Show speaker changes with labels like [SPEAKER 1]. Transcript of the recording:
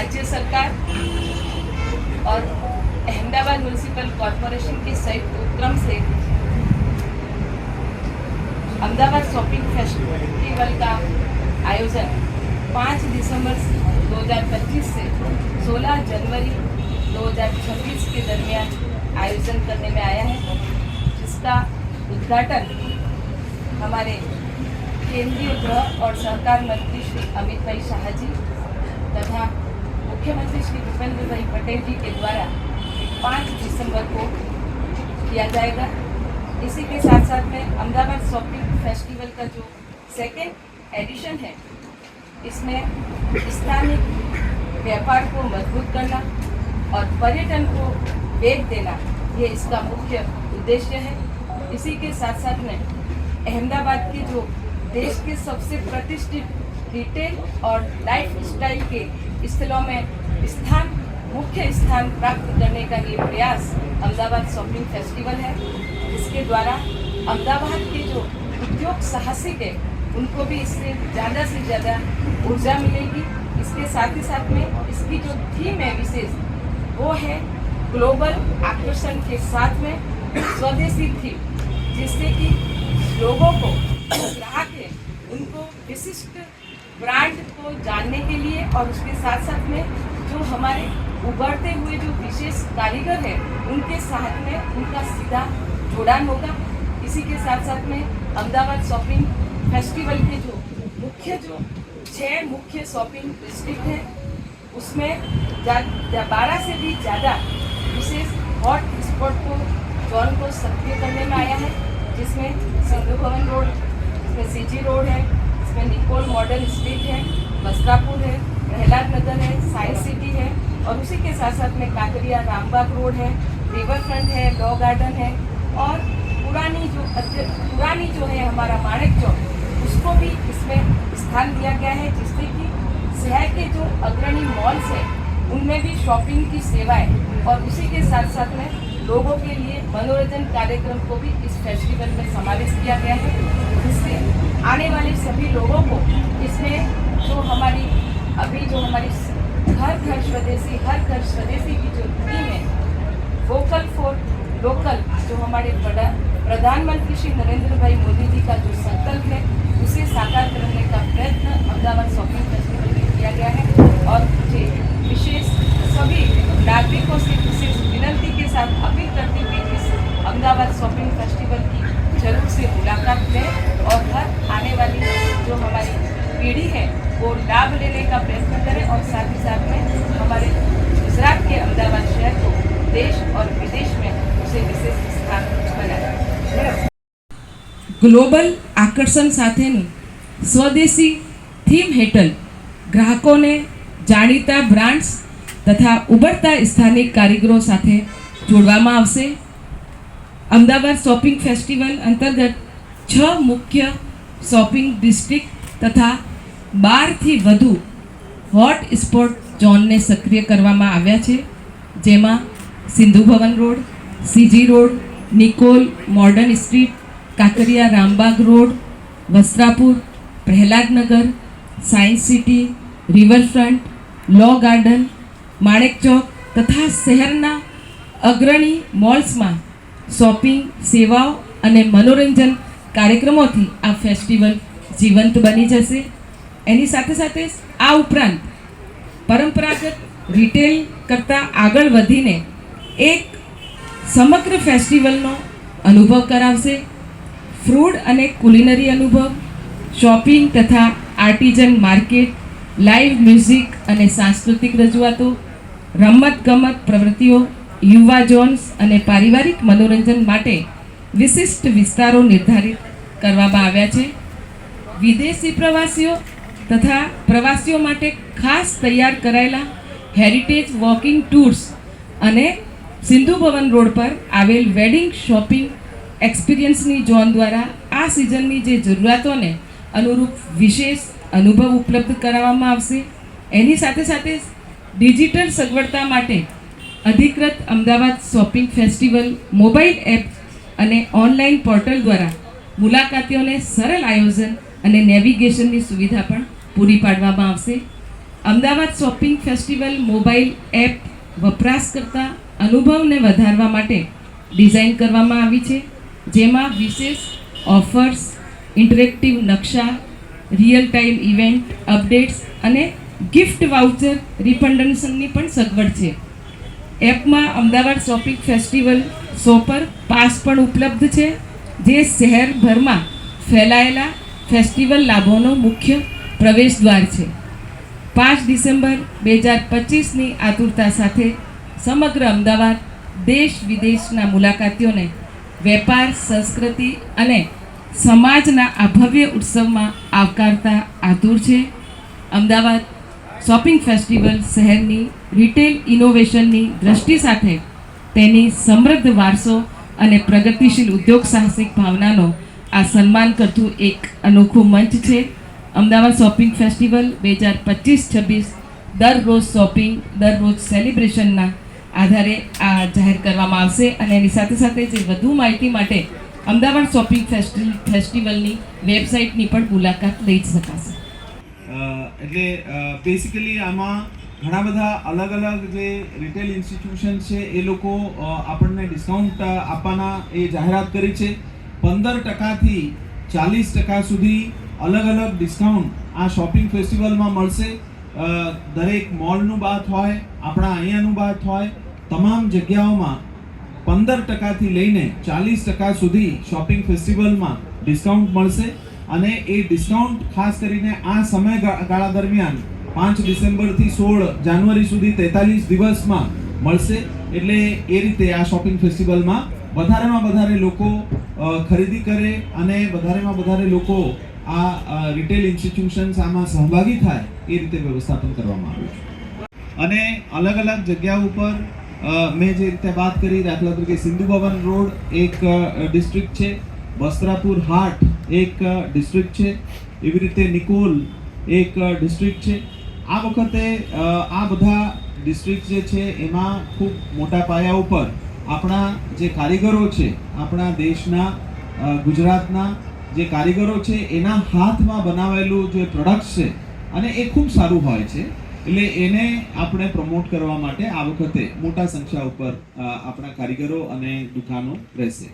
[SPEAKER 1] राज्य सरकार और अहमदाबाद म्यूनिसिपल कॉरपोरेशन के संयुक्त उपक्रम से अहमदाबाद शॉपिंग फेस्टिवल का आयोजन 5 दिसंबर 2025 से 16 जनवरी 2026 के दरमियान आयोजन करने में आया है, जिसका उद्घाटन हमारे केंद्रीय गृह और सहकार मंत्री श्री अमित भाई शाह जी तथा मुख्यमंत्री श्री भूपेंद्र भाई पटेल जी के द्वारा 5 दिसंबर को किया जाएगा। इसी के साथ साथ में अहमदाबाद शॉपिंग फेस्टिवल का जो सेकेंड एडिशन है, इसमें स्थानीय व्यापार को मजबूत करना और पर्यटन को वेग देना, ये इसका मुख्य उद्देश्य है। इसी के साथ साथ में अहमदाबाद के जो देश के सबसे प्रतिष्ठित रिटेल और लाइफ स्टाइल के स्थलों में मुख्य स्थान प्राप्त करने का ये प्रयास अहमदाबाद शॉपिंग फेस्टिवल है। इसके द्वारा अहमदाबाद के जो उद्योग साहसिक है, उनको भी इससे ज़्यादा ऊर्जा मिलेगी। इसके साथ ही साथ में इसकी जो थीम है विशेष, वो है ग्लोबल आकर्षण के साथ में स्वदेशी थीम, जिससे कि लोगों को, ग्राहक है, उनको विशिष्ट ब्रांड को जानने के लिए और उसके साथ साथ में जो हमारे उभरते हुए जो विशेष कारीगर हैं, उनके साथ में उनका सीधा जोड़ान होगा। इसी के साथ साथ में अहमदाबाद शॉपिंग फेस्टिवल के जो 6 मुख्य शॉपिंग डिस्ट्रिक्ट हैं, उसमें 12 से भी ज़्यादा विशेष हॉट स्पॉट को जोन को सक्रिय करने में आया है, जिसमें सिंधु भवन रोड, इसमें सीजी रोड है, इसमें निकोल मॉडर्न स्ट्रीट है, वस्त्रापुर है, प्रहलाद नगर है, साइंस सिटी है और उसी के साथ साथ में काकरिया रामबाग रोड है, रिवर फ्रंट है, लॉ गार्डन है और पुरानी जो है हमारा माणिक चौक, उसको भी इसमें स्थान दिया गया है, जिससे कि शहर के जो अग्रणी मॉल्स हैं, उनमें भी शॉपिंग की सेवाएं और उसी के साथ साथ में लोगों के लिए मनोरंजन कार्यक्रम को भी इस फेस्टिवल में समावेश किया गया है, जिससे आने वाले सभी लोगों को इसमें जो हमारी हर घर स्वदेशी की जो थीम है, वोकल फॉर लोकल, जो हमारे प्रधानमंत्री श्री नरेंद्र भाई मोदी जी का जो संकल्प है, उसे साकार करने का प्रयत्न अहमदाबाद शॉपिंग फेस्टिवल में किया गया है। और मुझे विशेष सभी नागरिकों से विशेष विनती के साथ अपील करती हुई इस अहमदाबाद शॉपिंग फेस्टिवल की जरूर से मुलाकात लें और हर आने वाली जो हमारी पीढ़ी है, वो लाभ लेने का प्रयत्न करें और साथ ही साथ में हमारे गुजरात के अहमदाबाद शहर को देश और विदेश में उसे विशेष स्थान बनाए।
[SPEAKER 2] ગ્લોબલ આકર્ષણ સાથેનું સ્વદેશી થીમ હેઠળ ગ્રાહકોને જાણીતા બ્રાન્ડ્સ તથા ઉભરતા સ્થાનિક કારીગરો સાથે જોડવામાં આવશે। અમદાવાદ શોપિંગ ફેસ્ટિવલ અંતર્ગત 6 મુખ્ય શોપિંગ ડિસ્ટ્રિક્ટ તથા 12થી વધુ હોટ સ્પોટ ઝોનને સક્રિય કરવામાં આવ્યા છે, જેમાં Sindhu Bhavan road, CG road, Nikol modern street, Kankaria Rambagh road, Vastrapur, Prahlad Nagar, science city, riverfront, law garden, Manek Chowk તથા શહેરના અગ્રણી મોલ્સમાં શોપિંગ સેવાઓ અને મનોરંજન કાર્યક્રમોથી આ ફેસ્ટિવલ જીવંત બની જશે। એની સાથે સાથે આ ઉપરાંત પરંપરાગત રિટેલ કરતાં આગળ વધીને એક સમગ્ર ફેસ્ટિવલનો અનુભવ કરાવશે। ફૂડ અને કુલિનરી અનુભવ, શોપિંગ તથા આર્ટિઝન માર્કેટ, લાઈવ મ્યુઝિક અને સાંસ્કૃતિક રજૂઆતો, રમતગમત પ્રવૃત્તિઓ, યુવા ઝોન્સ અને પારિવારિક મનોરંજન માટે વિશિષ્ટ વિસ્તારો નિર્ધારિત કરવામાં આવ્યા છે। વિદેશી પ્રવાસીઓ તથા પ્રવાસીઓ માટે ખાસ તૈયાર કરાયેલા હેરિટેજ વોકિંગ ટૂર્સ અને સિંધુ ભવન રોડ પર આવેલ વેડિંગ શોપિંગ એક્સપિરિયન્સની ઝોન દ્વારા આ સિઝનની જે જરૂરિયાતોને અનુરૂપ વિશેષ અનુભવ ઉપલબ્ધ કરાવવામાં આવશે। એની સાથે સાથે ડિજિટલ સગવડતા માટે અધિકૃત Ahmedabad shopping festival mobile app અને ઓનલાઈન પોર્ટલ દ્વારા મુલાકાતીઓને સરળ આયોજન અને નેવિગેશનની સુવિધા પણ પૂરી પાડવામાં આવશે। Ahmedabad shopping festival mobile app વપરાશકર્તા અનુભવને વધારવા માટે ડિઝાઇન કરવામાં આવી છે, જેમાં વિશેષ ઓફર્સ, ઇન્ટરેક્ટિવ નકશા, રિયલ ટાઈમ ઇવેન્ટ અપડેટ્સ અને ગિફ્ટ વાઉચર રિફંડન્સની પણ સગવડ છે. એપમાં Ahmedabad shopping festival shopper pass પણ ઉપલબ્ધ છે, જે શહેરભરમાં ફેલાયેલા ફેસ્ટિવલ લાભોનો મુખ્ય પ્રવેશ દ્વાર છે. 5 ડિસેમ્બર 2025ની આતુરતા સાથે સમગ્ર અમદાવાદ દેશ વિદેશના મુલાકાતીઓને વેપાર, સંસ્કૃતિ અને સમાજના આ ભવ્ય ઉત્સવમાં આવકારતા આતુર છે. અમદાવાદ શોપિંગ ફેસ્ટિવલ શહેરની રિટેલ ઇનોવેશનની દ્રષ્ટિ સાથે તેની સમૃદ્ધ વારસો અને પ્રગતિશીલ ઉદ્યોગ સાહસિક ભાવનાનો આ સન્માન કરતું એક અનોખું મંચ છે. અમદાવાદ શોપિંગ ફેસ્ટિવલ 2025-26 દરરોજ શોપિંગ, દરરોજ સેલિબ્રેશનના આધારે આ જાહેર કરવામાં આવશે અને એની સાથે સાથે જે વધુ માહિતી માટે અમદાવાદ શોપિંગ ફેસ્ટિવલની વેબસાઇટની પણ મુલાકાત લઈ શકાશે.
[SPEAKER 3] એટલે બેસિકલી આમાં ઘણા બધા અલગ અલગ જે રિટેલ ઇન્સ્ટિટ્યુશન છે એ લોકો આપણને ડિસ્કાઉન્ટ આપવાના એ જાહેરાત કરી છે. 15%થી 40% સુધી અલગ અલગ ડિસ્કાઉન્ટ આ શોપિંગ ફેસ્ટિવલમાં મળશે. દરેક મોલનું બાદ હોય, આપણા અહીંયાનું બાદ હોય, તમામ જગ્યાઓમાં 15%થી લઈને 40% સુધી શોપિંગ ફેસ્ટિવલમાં ડિસ્કાઉન્ટ મળશે. અને એ ડિસ્કાઉન્ટ ખાસ કરીને આ સમયગાળા દરમિયાન 5 ડિસેમ્બરથી 16 જાન્યુઆરી સુધી 43 દિવસમાં મળશે. એટલે એ રીતે આ શોપિંગ ફેસ્ટિવલમાં વધારેમાં વધારે લોકો ખરીદી કરે અને વધારેમાં વધારે લોકો આ રિટેલ ઇન્સ્ટિટ્યુશન્સ આમાં સહભાગી થાય એ રીતે વ્યવસ્થાપન કરવામાં આવ્યું છે. અને અલગ અલગ જગ્યા ઉપર મેં જે રીતે વાત કરી, દાખલા તરીકે સિંધુ ભવન રોડ એક ડિસ્ટ્રિક્ટ છે, વસ્ત્રાપુર હાટ એક ડિસ્ટ્રિક્ટ છે, એવી રીતે નિકોલ એક ડિસ્ટ્રિક્ટ છે. આ વખતે આ બધા ડિસ્ટ્રિક્ટ જે છે એમાં ખૂબ મોટા પાયા ઉપર આપણા જે કારીગરો છે, આપણા દેશના ગુજરાતના જે કારીગરો છે એના હાથમાં બનાવેલું જે પ્રોડક્ટ્સ છે અને એ ખૂબ સારું હોય છે. એટલે એને આપણે પ્રમોટ કરવા માટે આ વખતે મોટા સંખ્યા ઉપર આપણા કારીગરો અને દુકાનો રહેશે.